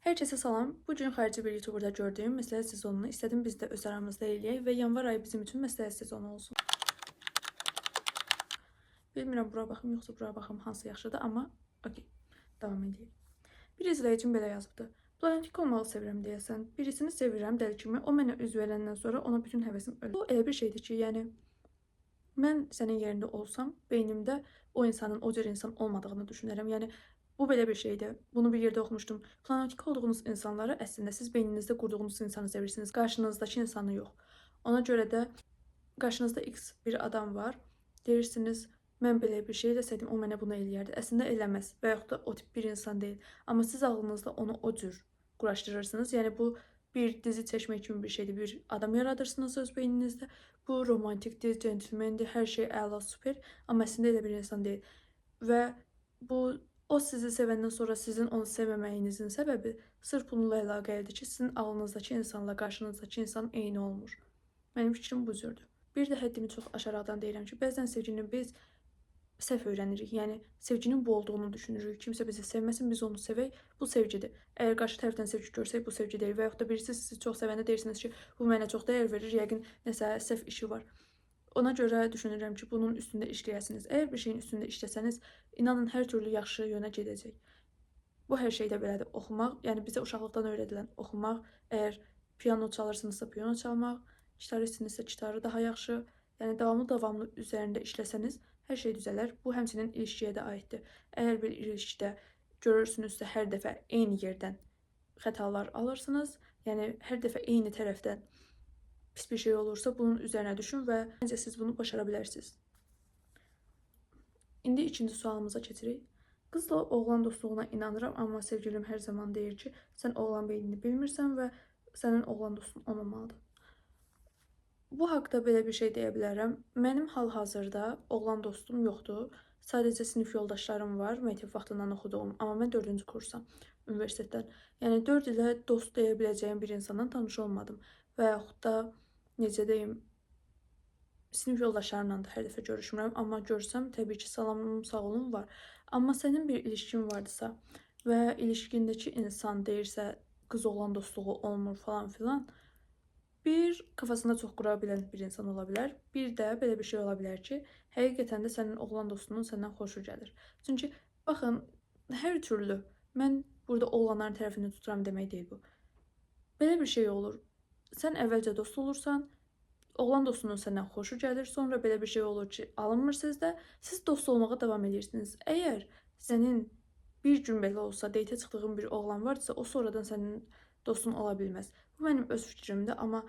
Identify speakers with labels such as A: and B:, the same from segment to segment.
A: Herkese salam. Bu gün xarici bir YouTuber'da gördüyüm məsləhət sezonunu istədim biz də öz aramızda eləyək və yanvar ayı bizim üçün məsləhət sezonu olsun. Bilmirəm bura baxım yoxsa bura baxım hansı yaxşıdır, amma okey, davam edək. Bir izləyicim belə yazıbdı. Planetik olmağı sevirəm deyəsən. Birisini sevirəm dəli kimi, o mənə üz verəndən sonra ona bütün həvəsim ölür. Bu elə bir şeydir ki, yəni mən sənin yerində olsam, beynimdə o insanın o cür insan olmadığını düşünərəm. Yəni bu belə bir şeydir. Bunu bir yerdə oxumuşdum. Planotik olduğunuz insanları əslində siz beyninizdə qurduğunuz insanı sevirsiniz, qarşınızdakı insanı yox. Ona görə də qarşınızda X bir adam var. Deyirsiniz, mən belə bir şey desəydim, o mənə bunu eləyərdi. Əslində eləməz və yaxud da o tip bir insan deyil. Amma siz ağlınızda onu o cür quraşdırırsınız. Yəni bu bir dizi çəkmək kimi bir şeydir. Bir adam yaradırsınız öz beyninizdə. Bu romantikdir, centilmendir, hər şey əla, super. Amma əslində elə bir insan deyil. Və bu o sizi sevəndən sonra sizin onu sevməməyinizin səbəbi sırf bununla əlaqəlidir ki, sizin ağlınızdakı insanla qarşınızdakı insan eyni olmur. Mənim fikrim bu cürdür. Bir də həddimi çox aşağıdan deyirəm ki, bəzən sevgini biz səhv öyrənirik. Yəni sevginin bu olduğunu düşünürük. Kimsə bizi sevməsin, biz onu sevək. Bu sevgidir. Əgər qarşı tərəfdən sevgi görsək, bu sevgi deyil. Və yaxud da birisi sizi çox sevəndə deyirsiniz ki, bu mənə çox dəyər verir, yəqin nəsə səhv işi var. Ona görə düşünürəm ki, bunun üstündə işləyəsiniz. Əgər bir şeyin üstündə işləsəniz, inanın hər türlü yaxşı yönə gedəcək. Bu hər şeydə belədir. Oxumaq, yəni bizə uşaqlıqdan öyrədilən oxumaq, əgər piano çalırsınızsa piano çalmaq, gitaristsinizsə gitarı daha yaxşı, yəni davamlı üzərində işləsəniz, hər şey düzələr. Bu həmçinin ilişkiyə də aiddir. Əgər bir ilişkidə görürsünüzsə hər dəfə eyni yerdən xətalar alırsınız, yəni hər dəfə eyni tərəfdən pis bir şey olursa bunun üzərinə düşün və məncə siz bunu başara bilərsiniz. İndi ikinci sualımıza keçirik. Qızla oğlan dostluğuna inanıram, amma sevgilim hər zaman deyir ki, sən oğlan beynini bilmirsən və sənin oğlan dostun olmamalıdır. Bu haqda belə bir şey deyə bilərəm. Mənim hal-hazırda oğlan dostum yoxdur. Sadəcə sinif yoldaşlarım var, məktəb vaxtından oxuduğum, amma mən 4-cü kursam universitetdən. Yəni 4 ilə dost deyə biləcəyim bir insandan tanış olmadım və yaxud da necə deyim, sinif yoldaşlarımla da hər dəfə görüşmürəm, amma görsəm təbii ki, salamım, sağ olun var. Amma sənin bir ilişkin vardısa və ilişkindəki insan deyirsə, qız oğlan dostluğu olmur falan filan, bir kafasında çox qura bilən bir insan ola bilər. Bir də belə bir şey ola bilər ki, həqiqətən də sənin oğlan dostunun səndən xoşu gəlir. Çünki baxın, hər türlü mən burada oğlanların tərəfini tuturam demək deyil bu. Belə bir şey olur. Sən əvvəlcə dost olursan, oğlan dostunun səndən xoşu gəlir, sonra belə bir şey olur ki, alınmırsınız da, siz dost olmağa davam edirsiniz. Əgər sənin bir gün belə olsa, deytə çıxdığın bir oğlan varsa, o sonradan sənin dostun ola bilməz. Bu mənim öz fikrimdir, amma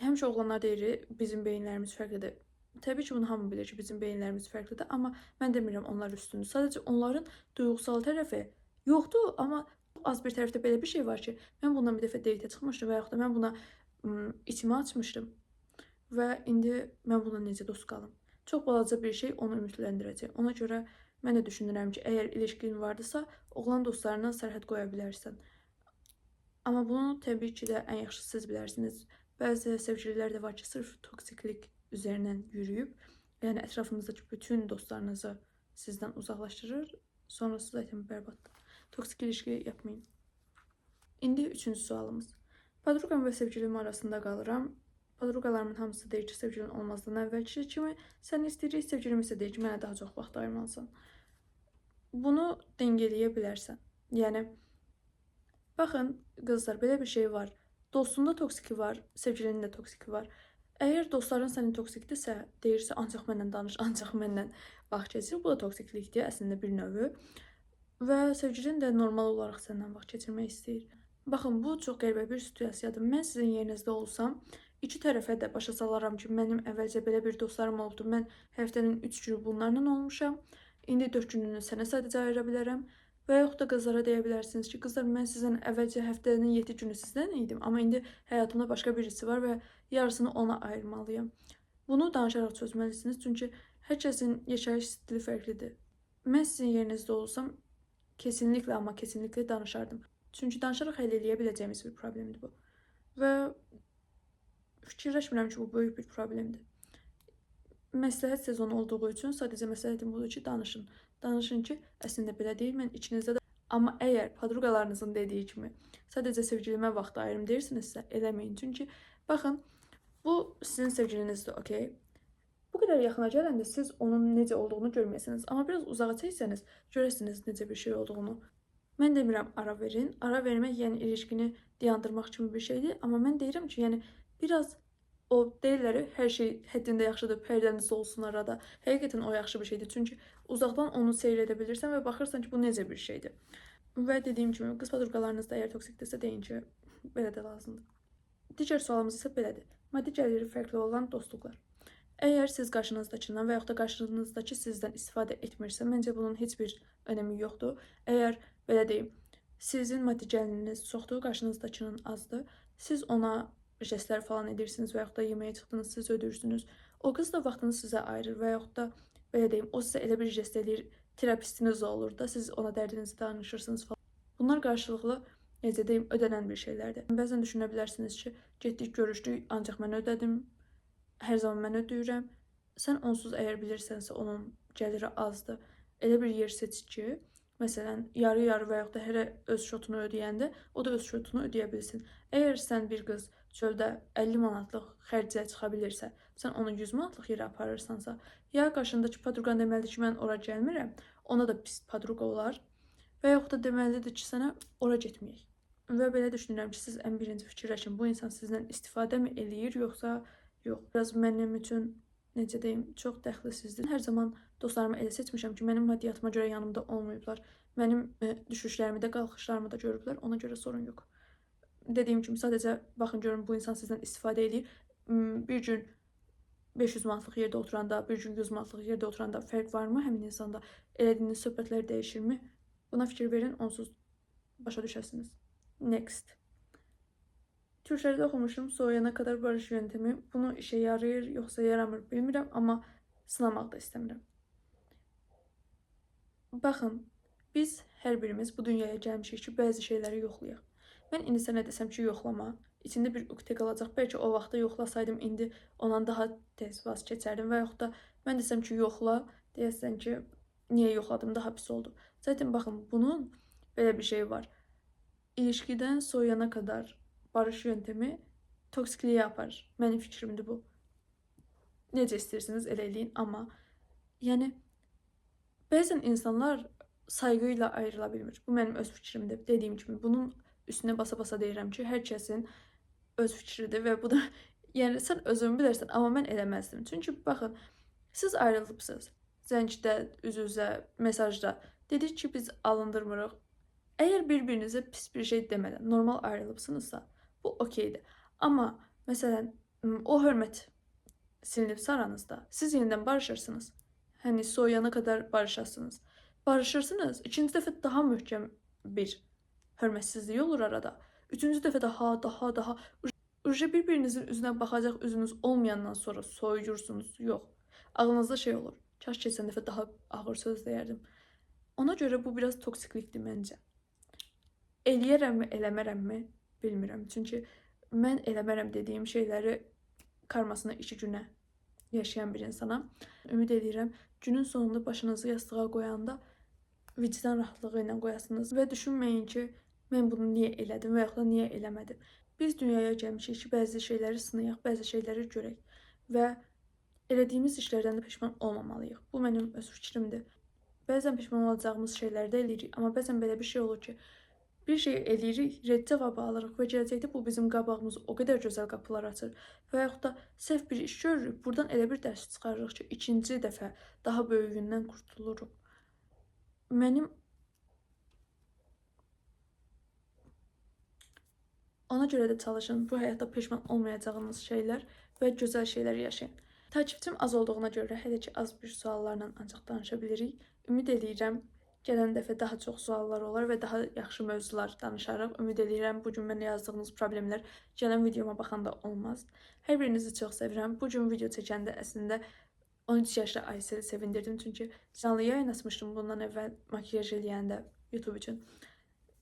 A: həmişə oğlanlar deyir, bizim beyinlərimiz fərqlidir. Təbii ki, bunu hamı bilir ki, bizim beyinlərimiz fərqlidir, amma mən demirəm onlar üstündür. Sadəcə onların duyğusal tərəfi yoxdur, amma az bir tərəfdə belə bir şey var ki, mən bundan bir dəfə deytə çıxmışdım və yaxud da mən buna içimi açmışdım. Və indi mən buna necə dost qalım? Çox balaca bir şey onu ümidləndirəcək. Ona görə mən də düşünürəm ki, əgər ilişkin vardısa, oğlan dostlarına sərhəd qoya bilərsən. Amma bunu təbii ki də ən yaxşı siz bilərsiniz. Bəzi sevgililər də var ki, sırf toksiklik üzərindən yürüyüb, yəni ətrafınızdakı bütün dostlarınızı sizdən uzaqlaşdırır, sonrası zaten bərbaddır. Toksik ilişki yapmayın. İndi üçüncü sualımız. Podruqam və sevgilim arasında qalıram. Podruqalarımın hamısı deyir ki, sevgilin olmazdan əvvəlki kimi səni istəyirik, sevgilim isə deyir ki, mənə daha çox vaxt ayırmalısan. Bunu dengələyə bilərsən. Yəni, baxın, qızlar, belə bir şey var. Dostunda toksiki var, sevgilinin də toksiki var. Əgər dostların sənin toksikdirsə, deyirsə, ancaq məndən danış, ancaq məndən vaxt keçir. Bu da toksiklikdir, əslində bir növü. Və sevgilin də normal olaraq səndən vaxt keçirmək istəyir. Baxın, bu çox qəribə bir situasiyadır. Mən sizin yerinizdə olsam, İki tərəfə də başa salaram ki, mənim əvvəlcə belə bir dostlarım olubdu. Mən həftənin 3 günü bunlarla olmuşam. İndi 4 gününü sənə sadəcə ayıra bilərəm. Və yaxud da qızlara deyə bilərsiniz ki, qızlar, mən sizdən əvvəlcə həftənin 7 günü sizdən idim, amma indi həyatımda başqa birisi var və yarısını ona ayırmalıyam. Bunu danışaraq çözməlisiniz, çünki hər kəsin yaşayış stili fərqlidir. Mən sizin yerinizdə olsam, kesinliklə, amma kesinliklə danışardım. Çünki danışaraq həll eləyə biləcəyimiz bir problemdir bu. Və fikirləşmirəm ki, bu böyük bir problemdir. Məsləhət sezonu olduğu üçün sadəcə məsləhətim budur ki, danışın. Danışın ki, əslində belə deyil, mən ikinizdə də Amma əgər podruqalarınızın dediyi kimi sadəcə sevgilimə vaxt ayırım deyirsinizsə, eləməyin. Çünki baxın, bu sizin sevgilinizdir, okey? Bu qədər yaxına gələndə siz onun necə olduğunu görməyəsiniz. Amma biraz uzağa çəksəniz, görəsiniz necə bir şey olduğunu. Mən demirəm ara verin. Ara vermək, yəni ilişkini dayandırmaq kimi bir şeydir. Amma mən deyirəm ki, yəni biraz o deyirlər, hər şey həddində yaxşıdır, pərdəniz olsun arada. Həqiqətən o yaxşı bir şeydir. Çünki uzaqdan onu seyr edə bilirsən və baxırsan ki, bu necə bir şeydir. Və dediyim kimi, qız podruqalarınız da əgər toksikdirsə deyin ki, belə də lazımdır. Digər sualımız isə belədir. Maddi gəliri fərqli olan dostluqlar. Əgər siz qarşınızdakından və yaxud da qarşınızdakı sizdən istifadə etmirsə, məncə bunun heç bir önəmi yoxdur. Əgər belə deyim, sizin maddi gəliriniz çoxdur, qarşınızdakının azdır, siz ona jestlər falan edirsiniz və yaxud da yeməyə çıxdınız, siz ödürsünüz. O qız da vaxtını sizə ayırır və yaxud da belə deyim, o sizə elə bir jest eləyir, terapistiniz olur da, siz ona dərdinizi danışırsınız falan. Bunlar qarşılıqlı, necə deyim, ödənən bir şeylərdir. Bəzən düşünə bilərsiniz ki, getdik, görüşdük, ancaq mən ödədim, hər zaman mən ödəyirəm. Sən onsuz əgər bilirsənsə, onun gəliri azdır, elə bir yer seç ki, məsələn, yarı-yarı və yaxud da hər öz şotunu ödəyəndə, o da öz şotunu ödəyə bilsin. Əgər sən bir qız çöldə 50 manatlıq xərcə çıxa bilirsə, sən onu 100 manatlıq yerə aparırsansa, ya qarşındakı podruqan deməlidir ki, mən ora gəlmirəm, ona da pis podruqa olar və yaxud da deməlidir ki, sənə ora getməyək. Və belə düşünürəm ki, siz ən birinci fikirləşin, bu insan sizdən istifadəmi eləyir, yoxsa yox. Biraz mənim üçün, necə deyim, çox dəxlisizdir. Hər zaman dostlarımı elə seçmişəm ki, mənim maddiyatıma görə yanımda olmayıblar. Mənim düşüşlərimi də, qalxışlarımı da görüblər, ona görə sorun yox. Dediyim kimi, sadəcə baxın görün, bu insan sizdən istifadə eləyir. Bir gün 500 manatlıq yerdə oturanda, bir gün 100 manatlıq yerdə oturanda fərq varmı həmin insanda? Elədiyiniz söhbətlər dəyişirmi? Buna fikir verin, onsuz başa düşəsiniz. Next. Türklərdə oxumuşum, soğuyana kadar barış yöntemi. Bunu işe yarayır, yoxsa yaramır bilmirəm, amma sınamaq da istəmirəm. Baxın, biz hər birimiz bu dünyaya gəlmişik ki, bəzi şeyləri yoxlayaq. Mən indi sənə desəm ki, yoxlama, içində bir ukde qalacaq. Bəlkə o vaxtda yoxlasaydım, indi ondan daha tez vaz keçərdim və yaxud da mən desəm ki, yoxla, deyəsən ki, niyə yoxladım, daha pis oldu. Zaten baxın, bunun belə bir şey var. İlişkidən soğuyana kadar barış yöntemi toksikliyə aparır. Mənim fikrimdir bu. Necə istəyirsiniz elə eləyin, amma yəni bəzən insanlar sayğı ilə ayrıla bilmir. Bu mənim öz fikrimdir. Dediyim kimi, bunun üstünə basa-basa deyirəm ki, hər kəsin öz fikridir və bu da yəni sən özün bilirsən, amma mən eləməzdim. Çünki baxın, siz ayrılıbsınız. Zəngdə, üz-üzə, mesajda dedik ki, biz alındırmırıq. Əgər bir-birinizə pis bir şey demədən normal ayrılıbsınızsa, bu okeydir. Amma məsələn, o hörmət silinibsə aranızda, siz yenidən barışırsınız. Hani soğuyana kadar barışasınız. Barışırsınız, ikinci dəfə daha möhkəm bir hörmətsizlik olur arada. Üçüncü dəfə daha. Uje bir-birinizin üzünə baxacaq üzünüz olmayandan sonra soyuyursunuz. Yox. Ağlınızda şey olur. Kaş keçən dəfə daha ağır söz deyərdim. Ona görə bu biraz toksiklikdir məncə. Eləyərəmmi, eləmərəmmi bilmirəm. Çünki mən eləmərəm dediyim şeyləri karmasını 2 günə yaşayan bir insana. Ümid edirəm, günün sonunda başınızı yastığa qoyanda vicdan rahatlığı ilə qoyasınız və düşünməyin ki, mən bunu niyə elədim və yaxud da niyə eləmədim. Biz dünyaya gəlmişik ki, bəzi şeyləri sınayaq, bəzi şeyləri görək və elədiyimiz işlərdən də peşman olmamalıyıq. Bu mənim öz fikrimdir. Bəzən peşman olacağımız şeyləri də eləyirik, amma bəzən belə bir şey olur ki, bir şey eləyirik, rədd cavabı alırıq və gələcəkdə bu bizim qabağımızı o qədər gözəl qapılar açır və yaxud da səhv bir iş görürük, buradan elə bir dərs çıxarırıq ki, ikinci dəfə daha böyüyündən qurtuluruq. Ona görə də çalışın bu həyatda peşman olmayacağınız şeylər və gözəl şeylər yaşayın. Takipçim az olduğuna görə hələ ki az bir suallarla ancaq danışa bilirik. Ümid edirəm, gələn dəfə daha çox suallar olar və daha yaxşı mövzular danışarıq. Ümid edirəm, bugün mənə yazdığınız problemlər gələn videoma baxanda olmaz. Hər birinizi çox sevirəm. Bugün video çəkəndə əslində 13 yaşlı Ayseli sevindirdim. Çünki canlı yayın açmışdım bundan əvvəl makyaj eləyəndə YouTube üçün.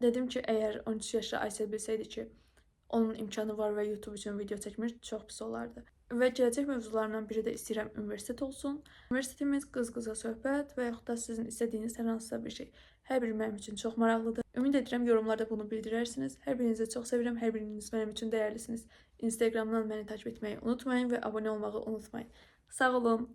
A: Dedim ki, əgər 13 yaşlı Aysel bilsəydi ki, onun imkanı var və YouTube üçün video çəkmir, çox pis olardı. Və gələcək mövzularından biri də istəyirəm universitet olsun. Universitetimiz qız-qıza söhbət və yaxud da sizin istədiyiniz hər hansısa bir şey. Hər biri mənim üçün çox maraqlıdır. Ümid edirəm yorumlarda bunu bildirərsiniz. Hər birinizi çox sevirəm. Hər biriniz mənim üçün dəyərlisiniz. Instagramdan məni takip etməyi unutmayın və abunə olmağı unutmayın. Sağ olun.